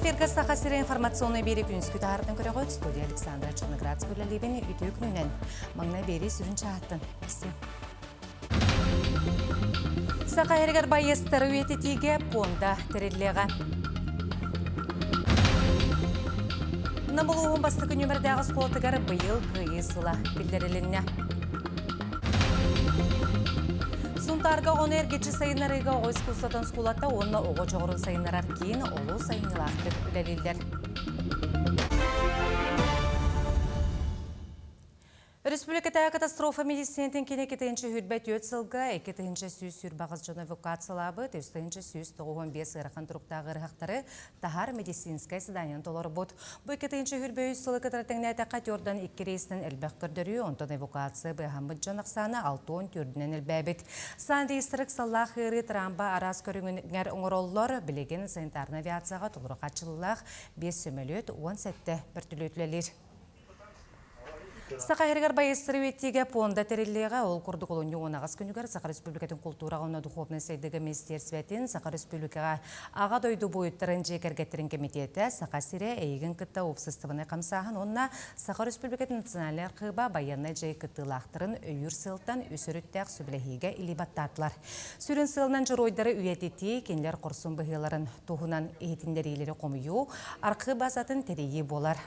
эфирге сақасыры информационный бері күніскі тағырдың көріғі студия Александра Черноградск үләлебені үті күнінен маңна бері сүрін чағаттын. Сақа әргер байыстары өйеті тиге понда тіреліға. Намылуғын бастықы нөмірдегі сқолтығары бұйыл қиысыла білдірілінне. Сунтарға оны әргетші сайынарыға оғыз күлсатан сқолатта онына оғы жоғырын сайынарар кейін олу сайынылақтық үләлелдер. Республиката катастрофа медицинетін кене кетейінші хүрбәт өт сылға, екетейінші сүйіз сүрбағыз жон эвакуациялабы, төстейінші сүйіз 95 ырақын тұрықтағы ырғақтары тахар медицинскай сыданиян толары бұд. Бұл екетейінші хүрбәт өт сылы катаратың нәті қатердан 2 рейсінің әлбәқ көрдірі, онтан эвакуация бұйхамбыд жон ақсаны 6-10 түрдінен әлбәбет. Сан дейістірік саллақ ғыры трамба арас көріңер оңыроллар білеген санитарны авиацияға толыры қатшылылақ 5 сөмелет 10 сәтті бір түлетілелер. Сақа әргер байыстыры өттеге понда тәреліға ол күрді қолыны оңағыз күнігер Сақа Республикатын культураға оны дұховны сайдығы министерсветен Сақа Республикаға аға дойды бойыттырын жекергеттерін комитеті Сақа сире әйгін күтті опсыстывыны қамсағын онына Сақа Республикатын националер қыба баянны жай күттілақтырын өйір сылтан өсіріттәқ сөбіләхиге илибаттатылар. Сүрін сылынан жыр ойдары үйететі кенлер құрсын бұғыларын тұғынан ехетіндер елері қомыю, арқы басатын тәрейі болар.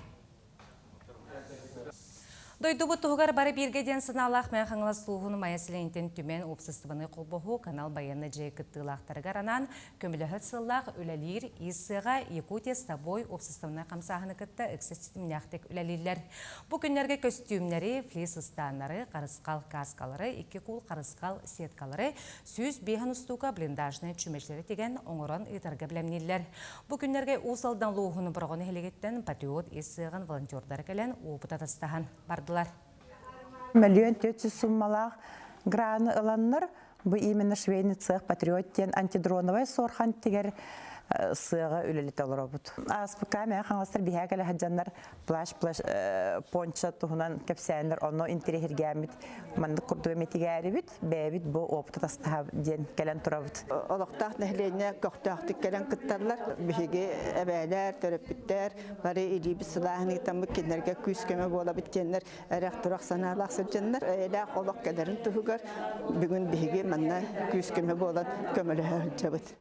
Дойду бұттығығар бары бергеден сыналақ мән қаңылас тұлғыны майасылентен түмен опсыстывыны қолбұғу канал баянны жай күттілақтарығар анан көміліғіт сыллақ үләлер исыға Якутия Стобой опсыстывыны қамсағыны күтті үксістім нәқтек үләлерлер. Бұл күнлерге көстюмнері, флис-ыстанары, қарысқал каскалары, 2 кул қарысқал сеткалары, сүйіз бейхан ұстуға блиндажны чүмешлері теген оңыран ұйтарға білемнелер. Бұл күнлерге ұсалдан луғыны бұрғыны хелегеттен патриот исыған волонтердар кәлен опыта тастаған барды. Миллион 400 суммалақ граны ыланнар, бұл именно швейный цех патриоттен антидроновай сорхан тегер сыға үлелет олар бұд. АСПК мен қаңластар бейәгілі хаджанлар плаш понча тұғынан кәпсәйінлер оны интерехерге әмет манды күрдуы метегәрі бүд, бәйбіт бұл опыты тастағы ден кәлін тұра бұд. Олықтақ нәхлене көқтақтық кәлін қыттарлар, бейге әбәлер, төрөппіттер, бары илейбі сылағыны тамы кенлерге күскеме бола біттенлер, әрәқ тұрақ саналақ сұржанлар, әләқ олық кәлерін тұғығар, бүгін бейге манна күскеме болат көмілі жабыд.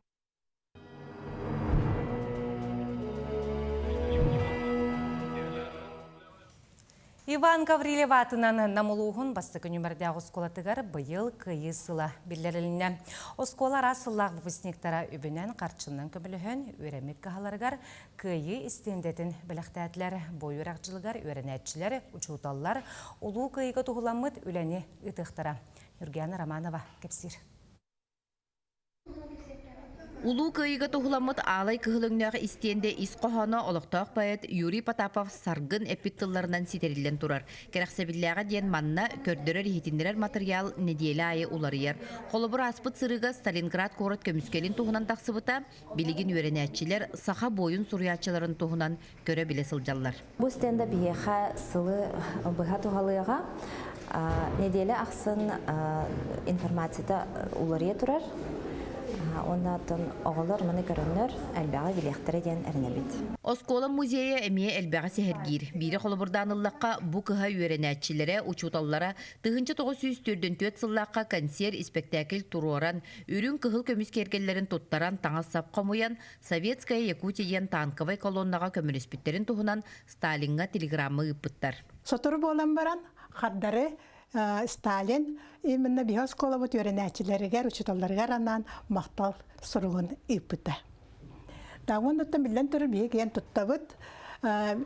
Иван Гаврилев атынан намылуғын бастықы нөмірдегі осколатығар бұйыл қиысыла білдеріліне. Осколар асыллақ выпускниктара үбінен қарчынның көміліғін өремек қағаларығар қиы істендетін біліқтәтілер, бой өрақчылығар, өренәтчілер, учуталлар, ұлу қиыға тұғыламыд үләне ұтықтара. Юргияна Романова, Кепсир. Улу кыйга тухуламыт алай кыһылыңнағы истенде исқоханы олықтақ байет Юрий Потапов саргын эпиттыларынан ситерилен турар. Керақсабиллаға ден манна көрдірер хитіндерер материал неделі айы уларыяр. Қолыбыр аспыт сырыға Сталинград корот көміскелін туғынан тақсыбыта, билигин өренәтчілер саха бойын суриятчыларын туғынан көрі біле сылжаллар. Бұл стенде бейеға сылы бұға туғалыға неделі ақсын информацияда уларыя турар. Оннатын оғылар мұны көрінер әлбәға білектірі ден әрінебет. Оскола музейі әме әлбәға сәхіргер. Бири қолыбырданыллаққа бұ кыға үйренәтчілері, учуталлара, 1904 сыллаққа консер, спектакль туроран, үрін кығыл көміскергелерін тұттаран таңа сап қамуян, Советская Якутиян танковай колоннаға көміріспеттерін тұғынан Сталинға телеграммы ұппыттар. Сотыр болан баран, қардары Сталин именно бихас кола вот өренәтчиләргә, учиталларга раннан мактал сұрығын ипыта. Дагын да миллән төрә беге ен туттабыт,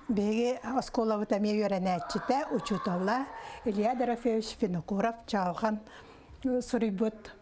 беге аскола вот ами өренәтчите, учиталла Илья Дорофеевич Финокуров чалган сұрыбыт.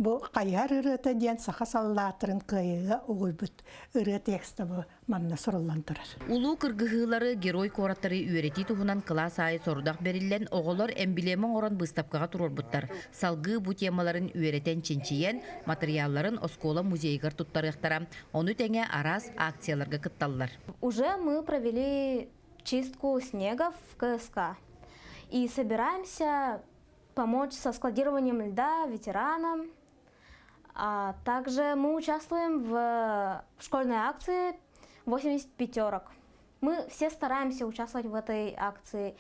Бу каяр ырыта ден саха саллатырын кыйыга угуйбыт ыры текстабы манна соруллан турар. Улуу кыргыһылары герой кораттары үйрети туһунан класс айы сорудак берилен оголор эмблемин орон быстапкага турурбуттар. Салгы бу темаларын үйретен чинчиен материалларын Оскола музейгар туттарыктара. Ону теңе арас акцияларга кытталлар. Уже мы провели чистку снега в КСК и собираемся помочь со складированием льда ветеранам. А также мы участвуем в школьной акции 85. Мы все стараемся участвовать в этой акции.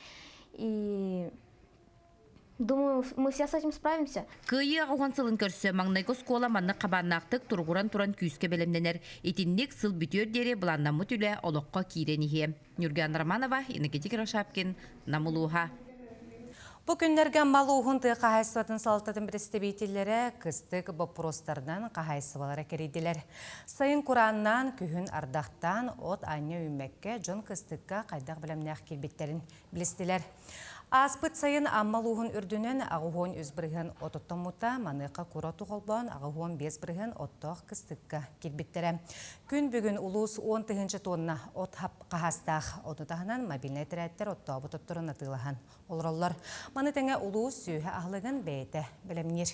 И думаю, мы все с этим справимся. Кыйы ағуан сылын көрсі маңнайғы скола манны қабаннақтық тұрғыран туран күйіске белемденер. Етіннік сыл бүтер дері бұланнамы түлі олыққа кейренихе. Нүрген Романова, Иннекетик Рашапкин, Намулуха. Бұл күнлерге малуғын тұғы қағайсыватын салтатын бірістебейтелері кістік бопростардан қағайсывалары керейділер. Сайын Құраннан, күхін ардақтан, от anya үмәкке жон кістікке қайдақ білімнәқ келбеттерін білістілер. Аспыт сайын аммалуғын үрдінен ағуғын үзбірген ототтан мұта, манықа күраты қолбан ағуғын без бірген оттақ кістікке келбеттері. Күн бүгін ұлыс 10 тонна от қағастақ отытағынан мобильный тірәттер оттағы бұтыттырын атылаған олыралар. Маны тәңе ұлыс сүйі ағылығын бәйті білімнер.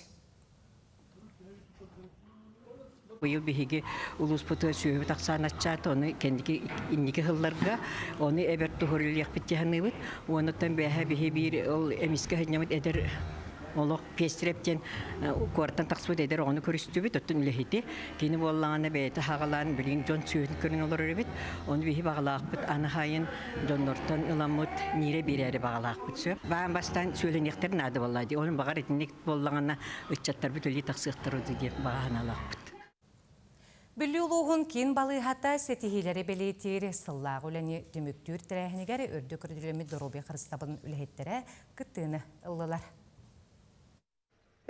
Быйыл биһиги улус пыты сүйөбү таксаан аччаат оны кендики инники хылларга оны эбер тухурилиях биттиһаныбыт уонуттан бэһэ биһи бир ол эмиске хыннамыт эдер олох пестрептен куартан таксыбыт эдер оны көрүстүбүт оттун үлехити кини боллаана бэйти хагалаан билин жон сүйөтүн көрүн олор эбит оны биһи багалаакпыт аны хайын доннортон ыламмыт нире бирэри багалаакпыт сөө баан бастан сөйлөнектер наады боллаади оны багар этинник боллаана ыччаттар бүтүлү таксыктырды деп баганалаакпыт. Бүлі ұлуғын кен балығата сетихилері белейтері сыллағы үләне дүміктүр тірәхінегер өрді күрділемі дұробе қырыстабын үләхеттері күттіғіні ұлылар.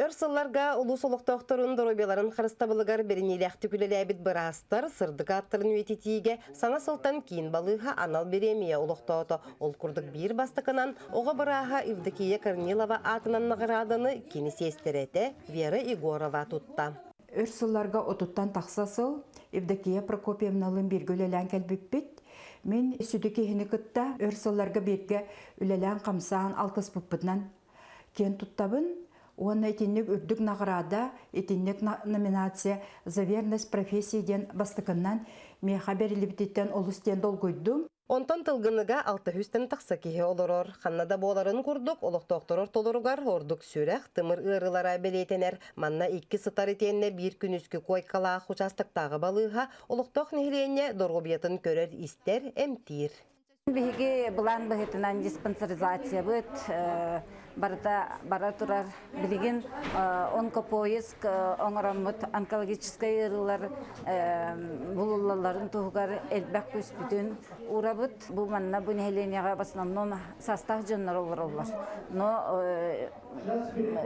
Өрсылларға улус олықтоқтырын дұробеларын қырыстабылығар берінеләқті күлеләбіт бірастар сырдық аттырын өтетейге саңа сылтан кен балыға анал беремия олықтоғыты ол күрдік бір бастықынан оға бұраға Евдокия Корнилова атынан нағырадыны кені сестереті Вера Егорова тұтта. Өрсылларға отуттан тақсасыл, Евдокия Прокопьевналың біргі үлелән кәлбіппет. Мен сүдікі хені күтті өрсылларға берге үлелән қамсаған алқыс бұппытынан кен тұттабын. Оны етіннік үрдік нағырада, етіннік номинация «За верность профессияден» бастықынан меха берілібітеттен олыстен дол көйдім. Онтан тылгыныга 600-тен тақса кеге олорор. Ханнада боларын күрдік, олықтоқтырор толыругар ордық сүрәқ тымыр ырылара белетенер. Манна 2 сытар етенне бір күнүскü койкалақ участықтағы балыға олықтоқ нехленне дорғобиятын көрер истер әмтир. Биһиги булан быһытынан диспансеризация быт бара турар билигин онкопоиск оңоромут онкологический ырылар булулларын тугар элбек күспүтүн урабыт бу манна бу нехленияга в основном состав жоннор олар. Но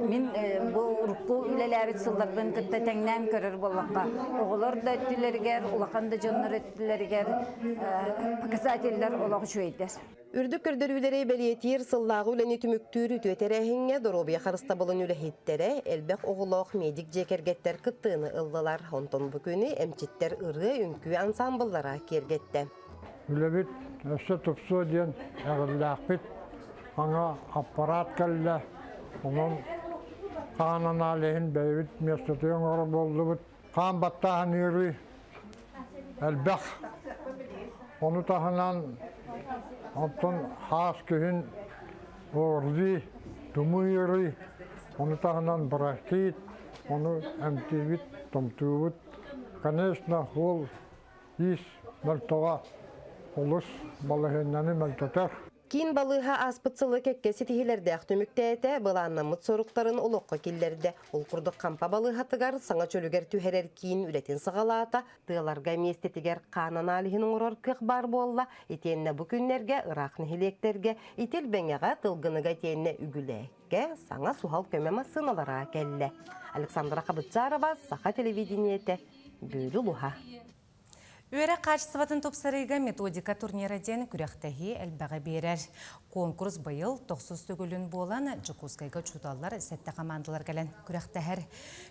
мин бу урукку үлеләбит сыллардан кытта тәңнәм көрөр боллакка оголор да түләргәр улахан да жоннор өттүләргәр показательләр олак шөйдер. Үрдік көрдөрүлері белетир сыллағы үләне түміктүрі төтерәхіңе дұробия қарыста болын үләхеттері әлбәқ оғылақ медик жекергеттер кыттыны ылдылар. Онтон бүкіні әмчеттер ұры үнкі ансамбыллара кергетті. Үләбет өсі тұпсу ден әғірләқ бет, аңа аппарат кәлі, оның қанан алейін бәйбет местетен ұры болды бұд. Қан баттағын үйрі әлбәқ, оны тағынан Антон хас күйін орды, думы үйрі, оны тағынан бірақкейт, оны әмтебет, тұмтуыт. Конечно, ол ис мәлтоға олыс балығыннаны мәлтотар. Кин балыға аспытсылы кәккесі тихилерді әқтіміктәйті бұланнамыт соруқтарын олыққа келлерді. Ол күрдік қампа балыға тығар, саңа чөлігер түйерер кин үлетін сығалата, тығыларға местетігер қанан алығының ұрар кық бар болла, етенне бүкінлерге, ұрақ нехилектерге, етел бәңеға тылғыныға етенне үгіләкке, саңа сухал көмема сыналара кәлі. Александра Қабытжарова, Саха телевидениеті, Бөлі Луха. Үйері қачсыватын топсарыға методика турнираден күряқтағы әлбәға берер. Конкурс байыл 90 төгілін болан Джукускайға чудалар сәтті командалар кәлін күряқтағыр.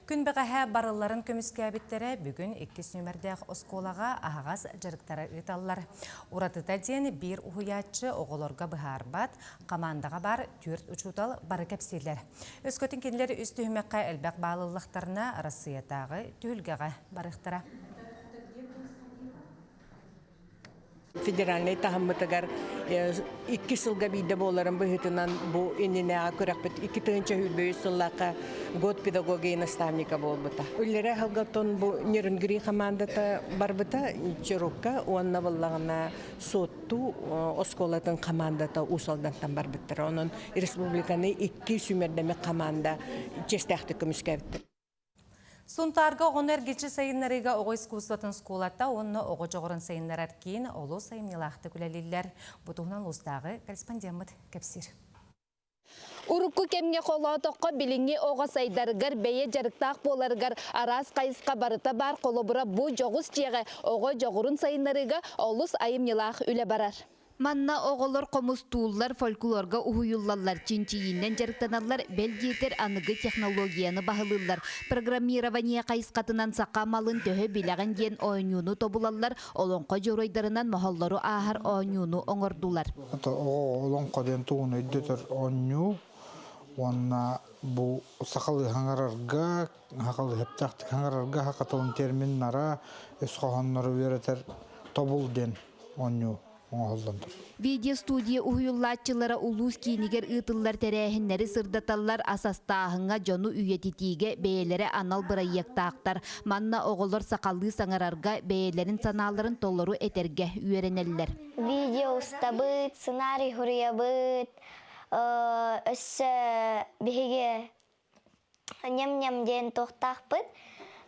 Күн бәғаға барыларын көміске әбіттері бүгін 2 нөмірдәқ осколаға ағағаз жарықтары ұйталылар. Уратыта ден бір ұхыятчы оғыларға бұхарбат, командаға бар 4 чудал бары кәпсейлер. Өскөтін кенілері үсті хүмәққа әлбәқ бағылылықтарына Россиятағы түйілгеға барықтыра. Федеральный тахаммытыгар 2 сылга бейді боларын бұхытынан бұл иненеға көрәкпет 2 тығынча хүлбөй сыллақа год педагогия наставника болбыта. Үллері халгатон бұл нерінгіри командата барбыта чырукка, онна боллағына сотту осколатын командата усалдантан барбыттыр. Onun республиканы 2 сүмердеме команда честәхті көміскәбіттір. Сунтарга онер гечи сайыннарыга оғы искусстватын скулатта онны оғы жоғырын сайыннарар кейін олу сайымнелақты күләлілер. Бұтуғынан ұстағы корреспондент кәпсір. Урукку кемге қола тоққа біліңе оға сайдарыгар бәйе жарықтақ боларыгар арас қайысқа барыта бар қолыбыра бұ жоғыз чеғі оғы жоғырын сайыннарыга олус айымнелақ үлі барар. Манна оғылар қомыстуулар фольклорга уйуллалар чинчииннен жарықтаналар белгетер анығы технологияны бағылылар. Программирование қайысқатынан сақамалын төхі білеген ден ойнуны тобулалар, олонқа жоройдарынан махаллару ахар ойнуны оңырдулар. Олонқа ден туын өйдетер ойну, онна бұл сақалы хаңарарға, хақалы хептақтық хаңарарға хақатылын терминнара, өсқоғанлары веретер тобул ден ойну. Видео студия уйуллатчылары улус кейнигер ытыллар тәрәхіннері сырдаталар асастағыңа жону үйетитиге бәйелері анал бұрайяқтақтар. Манна оғылыр сақалды саңарарға бәйелерін саналарын толыру әтерге үйеренелілер. Видео ұстабыт, сценарий хұрыябыт, өссі бігі нем-нем ден тоқтақпыт,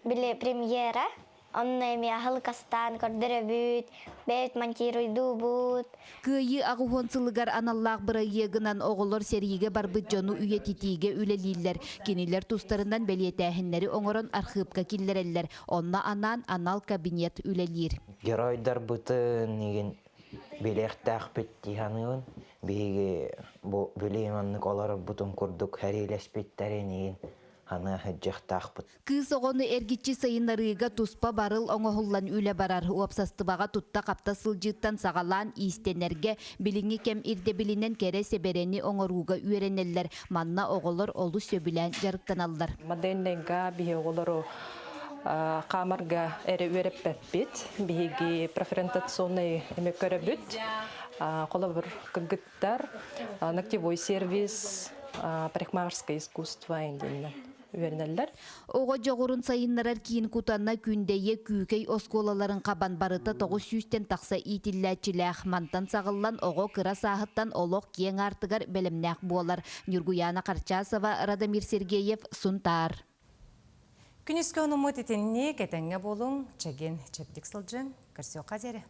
біле премьера. Онны эми ахылкастан көрдөрө бүт, бэт монтируйду бут. Кыйы агуонсылыгар аналлах бырайыгынан оголор сериге барбыт жону үйетитиге үлелилер. Кенилер тустарынан белиетәхиннери оңорон архивка киллереллер. Онна анан анал кабинет үлелир. Геройдар бытын неген белектах беттиханын, беге бу бөлейманнык олары бутун курдук хәрелеспеттәре неген. Кыз оғыны әргетчі сайынарыға туспа барыл оңығылан үлі барар. Уапсастыбаға тұтта қапта сылжыттан сағалан истенерге біліңі кем ирде білінен кәрі себерені оңыруға үйренелер. Манна оғылыр олы сөбілен жарықтаналар. Маденненға бейі оғылыру қамырға әрі үйреппәппет. Бейгі преферентационный әмек көрі бүт. Қолы бір күгіттар, ногтевой сервис, парикмахерское искусство енденен. Оға жоғырын сайынларар кейін кутанна күндейе күйкей осколаларын қабан барыта 900-тен тақса итилләтчіләқ мантан сағылан оға кыра сағыттан олық кең артығар бәлімнәқ болар. Нюргуяна Қарчасова, Радамир Сергеев, Сунтар. Күніскі онымы тетенне кетенге болың, чәген чәптік сылжын, көрсе қадері.